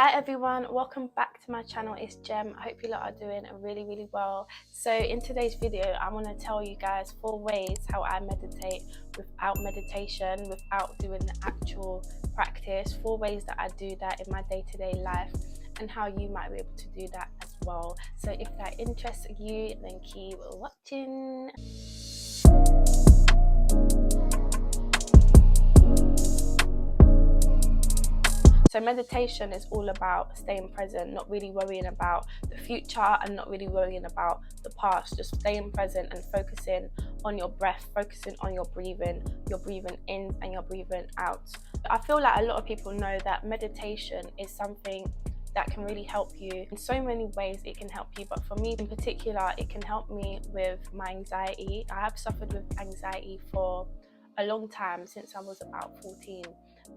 Hi everyone, welcome back to my channel. It's Gem. I hope you lot are doing really well. So in today's video I want to tell you guys 4 ways how I meditate without meditation, without doing the actual practice. 4 ways that I do that in my day-to-day life and how you might be able to do that as well. So if that interests you, then keep watching. So meditation is all about staying present, not really worrying about the future and not really worrying about the past, just staying present and focusing on your breath, focusing on your breathing in and your breathing out. I feel like a lot of people know that meditation is something that can really help you in so many ways. It can help you, but for me in particular, it can help me with my anxiety. I have suffered with anxiety for a long time, since I was about 14.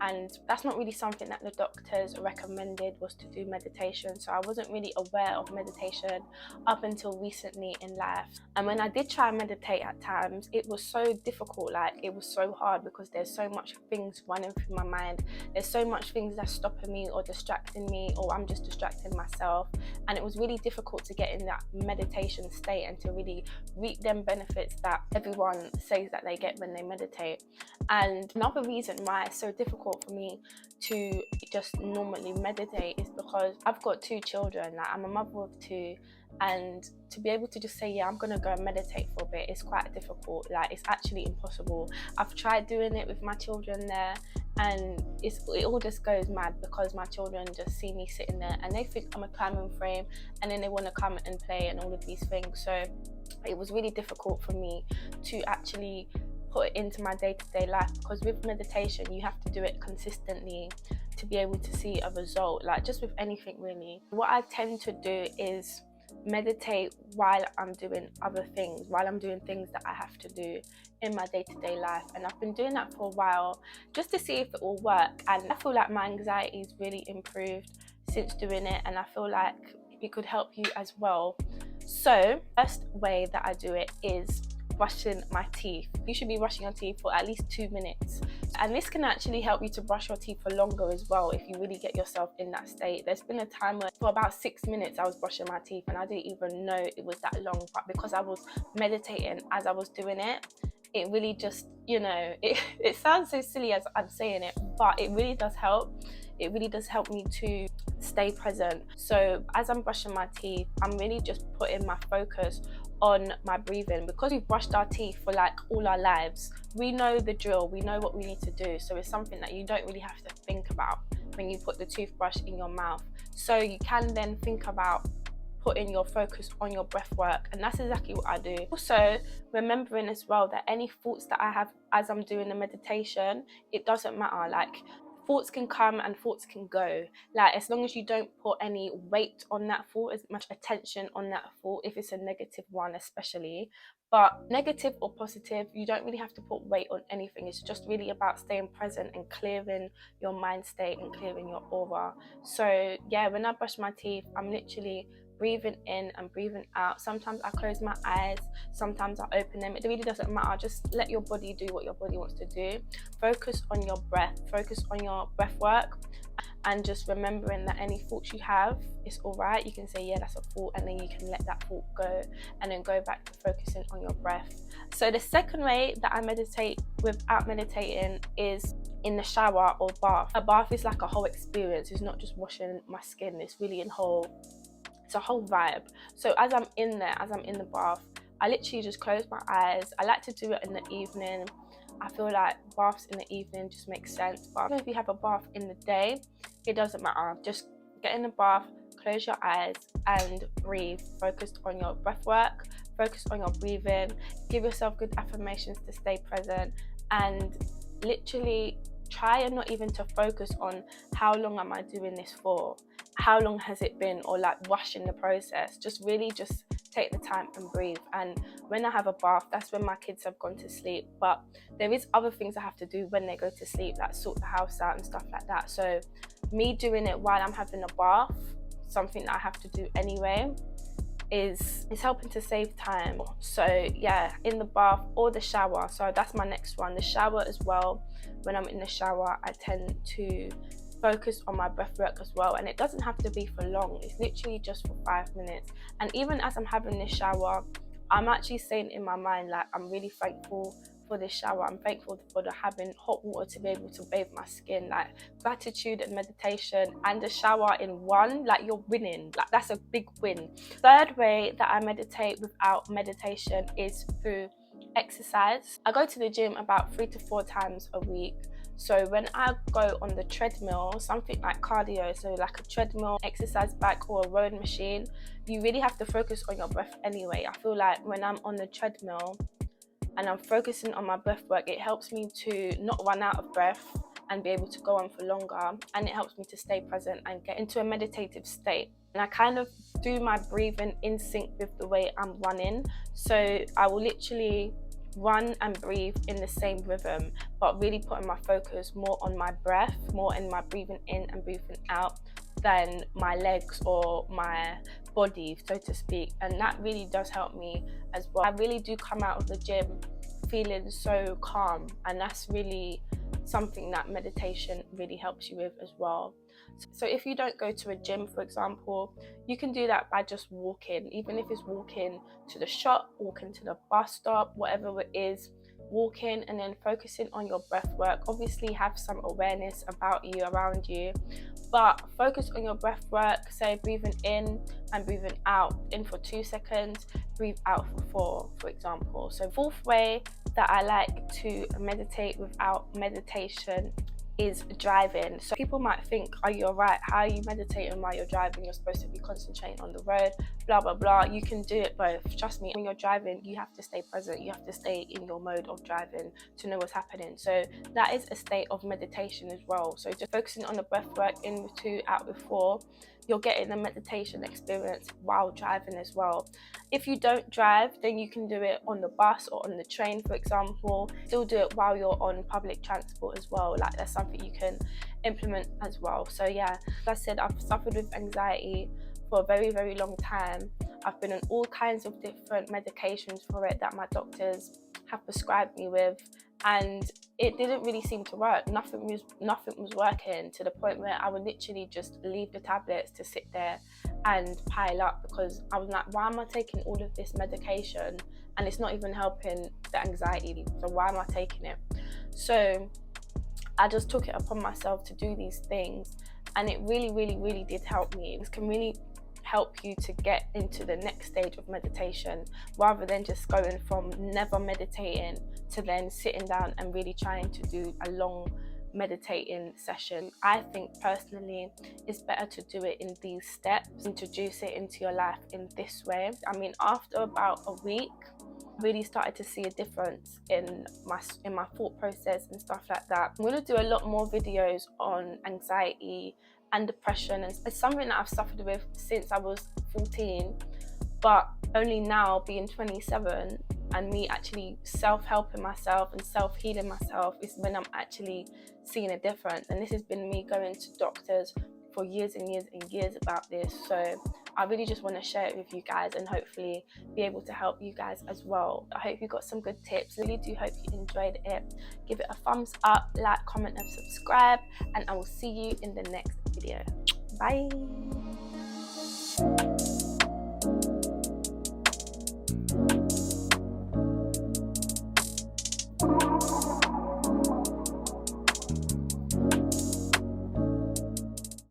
And that's not really something that the doctors recommended, was to do meditation. So I wasn't really aware of meditation up until recently in life. And when I did try and meditate at times, it was so difficult, like it was so hard, because there's so much things running through my mind. There's so much things that's stopping me or distracting me, or I'm just distracting myself. And it was really difficult to get in that meditation state and to really reap them benefits that everyone says that they get when they meditate. And another reason why it's so difficult for me to just normally meditate is because I've got 2 children. Like, I'm a mother of 2, and to be able to just say, yeah, I'm gonna go and meditate for a bit, is quite difficult. Like, it's actually impossible. I've tried doing it with my children there, and it all just goes mad, because my children just see me sitting there and they think I'm a climbing frame, and then they want to come and play and all of these things. So it was really difficult for me to actually put it into my day-to-day life, because with meditation you have to do it consistently to be able to see a result, like just with anything really. What I tend to do is meditate while I'm doing other things, while I'm doing things that I have to do in my day-to-day life. And I've been doing that for a while just to see if it will work, and I feel like my anxiety's really improved since doing it, and I feel like it could help you as well. So first way that I do it is brushing my teeth. You should be brushing your teeth for at least 2 minutes, and this can actually help you to brush your teeth for longer as well if you really get yourself in that state. There's been a time where for about 6 minutes I was brushing my teeth and I didn't even know it was that long, but because I was meditating as I was doing it, it really just, you know, it sounds so silly as I'm saying it, but it really does help. It really does help me to stay present. So as I'm brushing my teeth, I'm really just putting my focus on my breathing, because we've brushed our teeth for like all our lives. We know the drill, we know what we need to do. So it's something that you don't really have to think about when you put the toothbrush in your mouth. So you can then think about putting your focus on your breath work, and that's exactly what I do. Also remembering as well that any thoughts that I have as I'm doing the meditation, it doesn't matter. Like, thoughts can come and thoughts can go. Like, as long as you don't put any weight on that thought, as much attention on that thought, if it's a negative one especially. But negative or positive, you don't really have to put weight on anything. It's just really about staying present and clearing your mind state and clearing your aura. So yeah, when I brush my teeth, I'm literally breathing in and breathing out. Sometimes I close my eyes, sometimes I open them. It really doesn't matter. Just let your body do what your body wants to do. Focus on your breath, focus on your breath work, and just remembering that any thoughts you have, it's all right. You can say, yeah, that's a thought, and then you can let that thought go and then go back to focusing on your breath. So the second way that I meditate without meditating is in the shower or bath. A bath is like a whole experience. It's not just washing my skin, it's really it's a whole vibe. So as I'm in there, as I'm in the bath, I literally just close my eyes. I like to do it in the evening. I feel like baths in the evening just make sense. But if you have a bath in the day, it doesn't matter. Just get in the bath, close your eyes and breathe. Focus on your breath work, focus on your breathing. Give yourself good affirmations to stay present, and literally try and not even to focus on how long am I doing this for, how long has it been, or like rushing the process. Just really just take the time and breathe. And when I have a bath, that's when my kids have gone to sleep. But there is other things I have to do when they go to sleep, like sort the house out and stuff like that. So me doing it while I'm having a bath, something that I have to do anyway, is helping to save time. So yeah, in the bath or the shower. So that's my next one, the shower as well. When I'm in the shower, I tend to focus on my breath work as well. And it doesn't have to be for long, it's literally just for 5 minutes. And even as I'm having this shower, I'm actually saying in my mind, like, I'm really thankful for this shower. I'm thankful for having hot water to be able to bathe my skin. Like, gratitude and meditation and a shower in one, like, you're winning. Like, that's a big win. Third way that I meditate without meditation is through exercise. I go to the gym about 3 to 4 times a week. So when I go on the treadmill, something like cardio, so like a treadmill, exercise bike, or a rowing machine, you really have to focus on your breath anyway. I feel like when I'm on the treadmill and I'm focusing on my breath work, it helps me to not run out of breath and be able to go on for longer, and it helps me to stay present and get into a meditative state. And I kind of do my breathing in sync with the way I'm running, so I will literally run and breathe in the same rhythm, but really putting my focus more on my breath, more in my breathing in and breathing out, than my legs or my body, so to speak. And that really does help me as well. I really do come out of the gym feeling so calm, and that's really something that meditation really helps you with as well. So if you don't go to a gym, for example, you can do that by just walking, even if it's walking to the shop, walking to the bus stop, whatever it is, walking and then focusing on your breath work. Obviously have some awareness about you, around you, but focus on your breath work. Say breathing in and breathing out, in for 2 seconds, breathe out for 4, for example. So fourth way that I like to meditate without meditation is driving. So people might think, are you alright? How are you meditating while you're driving? You're supposed to be concentrating on the road, blah blah blah. You can do it both. Trust me, when you're driving, you have to stay present. You have to stay in your mode of driving to know what's happening. So that is a state of meditation as well. So just focusing on the breath work, in with 2, out with 4, you're getting a meditation experience while driving as well. If you don't drive, then you can do it on the bus or on the train, for example. Still do it while you're on public transport as well. Like, that's something you can implement as well. So yeah, as I said, I've suffered with anxiety for a very, very long time. I've been on all kinds of different medications for it that my doctors have prescribed me with, and it didn't really seem to work. Nothing was working, to the point where I would literally just leave the tablets to sit there and pile up, because I was like, why am I taking all of this medication and it's not even helping the anxiety? So why am I taking it? So I just took it upon myself to do these things, and it really, really, really did help me. This can really help you to get into the next stage of meditation, rather than just going from never meditating to then sitting down and really trying to do a long meditating session. I think personally it's better to do it in these steps, introduce it into your life in this way. I mean, after about a week, I really started to see a difference in my thought process and stuff like that. I'm going to do a lot more videos on anxiety and depression, and it's something that I've suffered with since I was 14, but only now, being 27, and me actually self-helping myself and self-healing myself, is when I'm actually seeing a difference. And this has been me going to doctors for years and years and years about this. So I really just want to share it with you guys and hopefully be able to help you guys as well. I hope you got some good tips. I really do hope you enjoyed it. Give it a thumbs up, like, comment and subscribe, and I will see you in the next video. Bye.